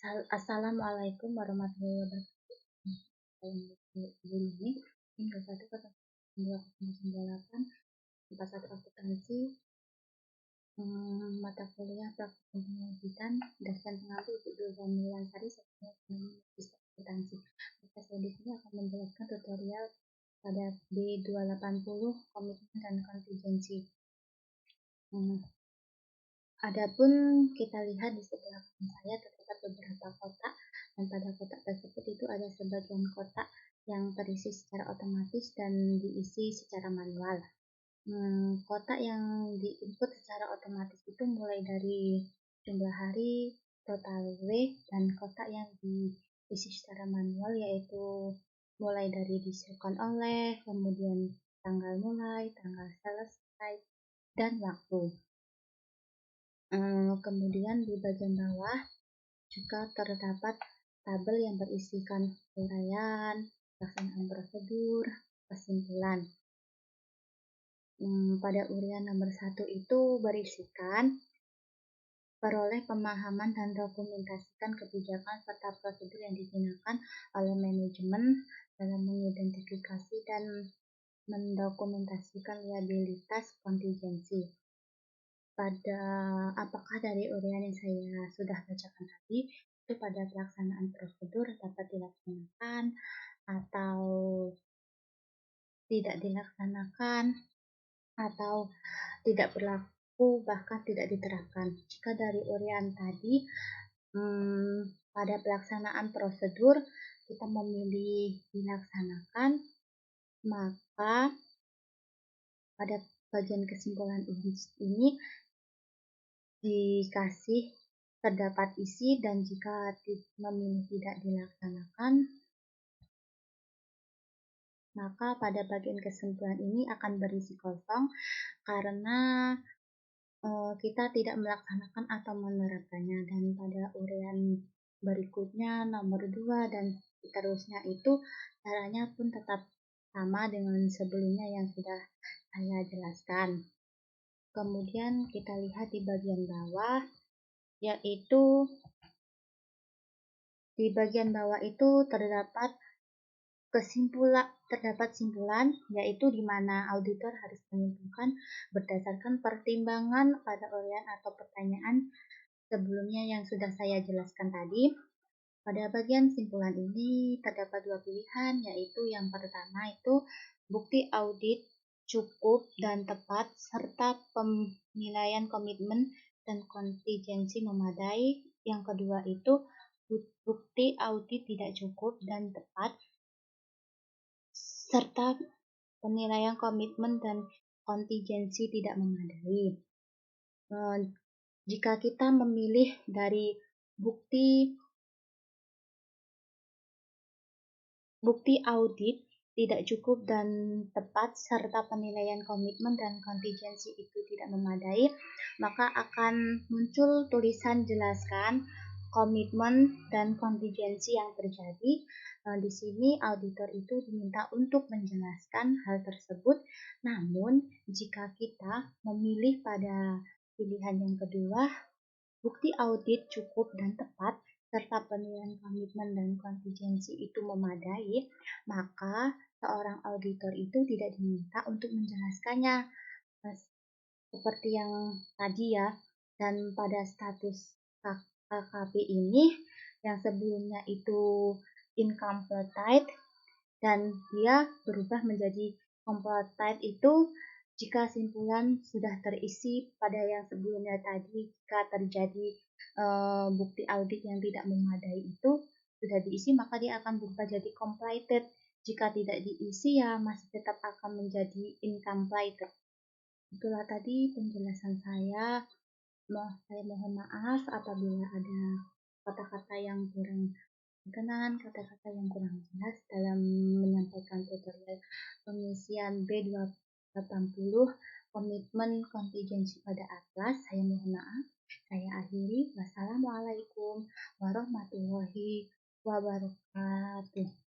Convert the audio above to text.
Assalamualaikum warahmatullahi wabarakatuh. Sebelum ini, hingga 1,2,98 41 akuntansi, mata kuliah praktikum penerbitan dosen pengampu Ibu Dulza Milansari sebagai ekonomi bisnis akuntansi. Maka saya di sini akan menjelaskan tutorial pada B280 komitmen dan kontingensi. Adapun kita lihat di sebelah kanan saya terdapat beberapa kotak, dan pada kotak tersebut itu ada sebagian kotak yang terisi secara otomatis dan diisi secara manual. Kotak yang diinput secara otomatis itu mulai dari jumlah hari, total W, dan kotak yang diisi secara manual yaitu mulai dari diserahkan oleh, kemudian tanggal mulai, tanggal selesai, dan waktu. Kemudian di bagian bawah juga terdapat tabel yang berisikan uraian, pelaksanaan prosedur, kesimpulan. Pada uraian nomor 1 itu berisikan peroleh pemahaman dan dokumentasikan kebijakan serta prosedur yang digunakan oleh manajemen dalam mengidentifikasi dan mendokumentasikan liabilitas kontingensi. Apakah dari uraian yang saya sudah bacakan tadi itu pada pelaksanaan prosedur dapat dilaksanakan atau tidak dilaksanakan atau tidak berlaku bahkan tidak diterapkan. Jika dari uraian tadi pada pelaksanaan prosedur kita memilih dilaksanakan, maka pada bagian kesimpulan ini dikasih terdapat isi, dan jika memilih tidak dilaksanakan, maka pada bagian kesimpulan ini akan berisi kosong karena kita tidak melaksanakan atau menerapkannya. Dan pada uraian berikutnya nomor 2 dan seterusnya itu caranya pun tetap sama dengan sebelumnya yang sudah saya jelaskan. Kemudian kita lihat di bagian bawah, yaitu di bagian bawah itu terdapat simpulan, yaitu di mana auditor harus menyimpulkan berdasarkan pertimbangan pada uraian atau pertanyaan sebelumnya yang sudah saya jelaskan tadi. Pada bagian simpulan ini terdapat 2 pilihan, yaitu yang pertama itu bukti audit cukup dan tepat serta penilaian komitmen dan kontingensi memadai. Yang kedua itu bukti audit tidak cukup dan tepat serta penilaian komitmen dan kontingensi tidak memadai. Jika kita memilih dari bukti audit tidak cukup dan tepat serta penilaian komitmen dan kontingensi itu tidak memadai, maka akan muncul tulisan jelaskan komitmen dan kontingensi yang terjadi. Di sini auditor itu diminta untuk menjelaskan hal tersebut. Namun, jika kita memilih pada pilihan yang kedua, bukti audit cukup dan tepat serta penilaian komitmen dan kontingensi itu memadai, maka seorang auditor itu tidak diminta untuk menjelaskannya seperti yang tadi ya. Dan pada status KKP ini yang sebelumnya itu incomplete dan dia berubah menjadi complete itu jika simpulan sudah terisi pada yang sebelumnya tadi. Jika terjadi bukti audit yang tidak memadai itu sudah diisi, maka dia akan berubah jadi completed. Jika tidak diisi, ya masih tetap akan menjadi incomplete. Itulah tadi penjelasan saya. Saya mohon maaf apabila ada kata-kata yang kurang berkenan, kata-kata yang kurang jelas dalam menyampaikan tutorial pengisian B280 komitmen kontingensi pada atlas. Saya mohon maaf. Saya akhiri. Wassalamualaikum warahmatullahi wabarakatuh.